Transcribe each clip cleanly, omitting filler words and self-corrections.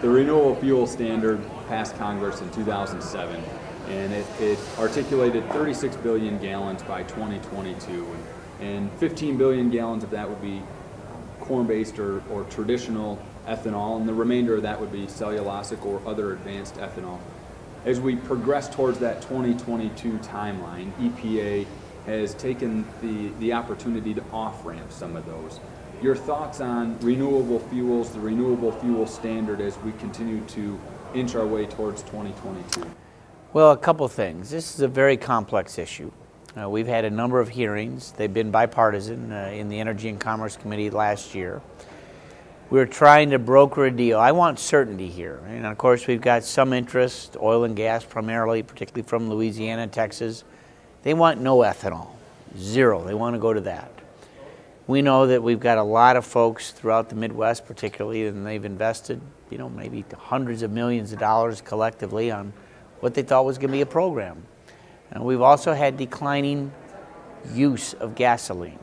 The Renewable Fuel Standard passed Congress in 2007, and it articulated 36 billion gallons by 2022, and 15 billion gallons of that would be corn-based or traditional ethanol, and the remainder of that would be cellulosic or other advanced ethanol. As we progress towards that 2022 timeline, EPA has taken the opportunity to off-ramp some of those. Your thoughts on renewable fuels, the renewable fuel standard, as we continue to inch our way towards 2022? Well, a couple things. This is a very complex issue. We've had a number of hearings. They've been bipartisan in the Energy and Commerce Committee last year. We're trying to broker a deal. I want certainty here. And of course, we've got some interest, oil and gas primarily, particularly from Louisiana and Texas. They want no ethanol, zero. They want to go to that. We know that we've got a lot of folks throughout the Midwest particularly, and they've invested, maybe hundreds of millions of dollars collectively on what they thought was going to be a program. And we've also had declining use of gasoline.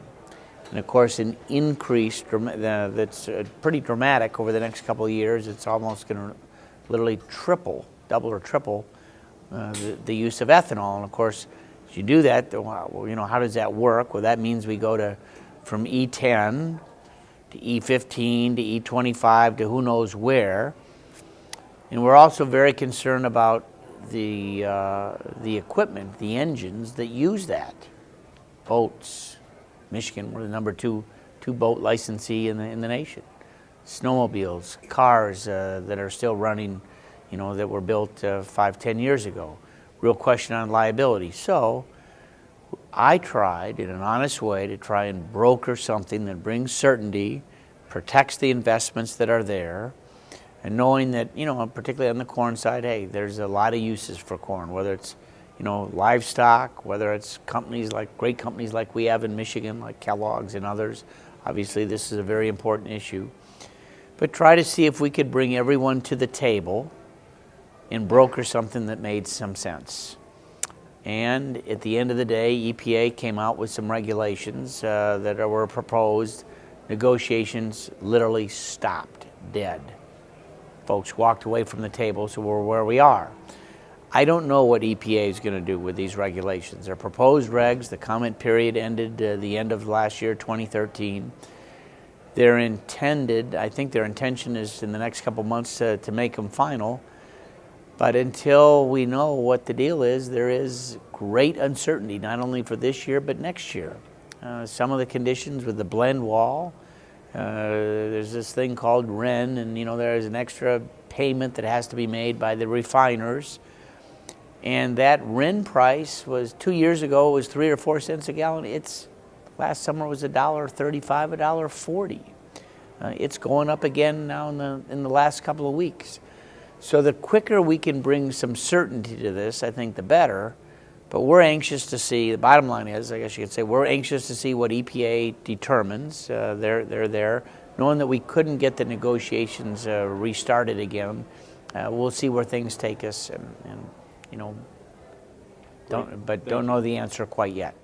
And of course, an increase that's pretty dramatic over the next couple of years. It's almost going to literally double or triple the use of ethanol. And of course, as you do that, how does that work? Well, that means we go from E10 to E15 to E25 to who knows where. And we're also very concerned about the equipment, the engines that use that. Boats. Michigan, we're the number two boat licensee in the nation. Snowmobiles, cars that are still running, that were built 5-10 years ago. Real question on liability. So I tried in an honest way to try and broker something that brings certainty, protects the investments that are there, and knowing that, particularly on the corn side, hey, there's a lot of uses for corn, whether it's, livestock, whether it's great companies like we have in Michigan, like Kellogg's and others. Obviously, this is a very important issue. But try to see if we could bring everyone to the table and broker something that made some sense. And at the end of the day, EPA came out with some regulations that were proposed. Negotiations literally stopped dead. Folks walked away from the table, so we're where we are. I don't know what EPA is going to do with these regulations. They're proposed regs. The comment period ended the end of last year, 2013. I think their intention is in the next couple months to make them final. But until we know what the deal is, there is great uncertainty, not only for this year, but next year. Some of the conditions with the blend wall, there's this thing called RIN, and there's an extra payment that has to be made by the refiners. And that RIN price was 2 years ago, it was 3 or 4 cents a gallon. Last summer it was $1.35, $1.40. It's going up again now in the last couple of weeks. So the quicker we can bring some certainty to this, I think the better. But we're anxious to see, the bottom line is, I guess you could say, we're anxious to see what EPA determines. They're there. Knowing that we couldn't get the negotiations restarted again, we'll see where things take us, and don't know the answer quite yet.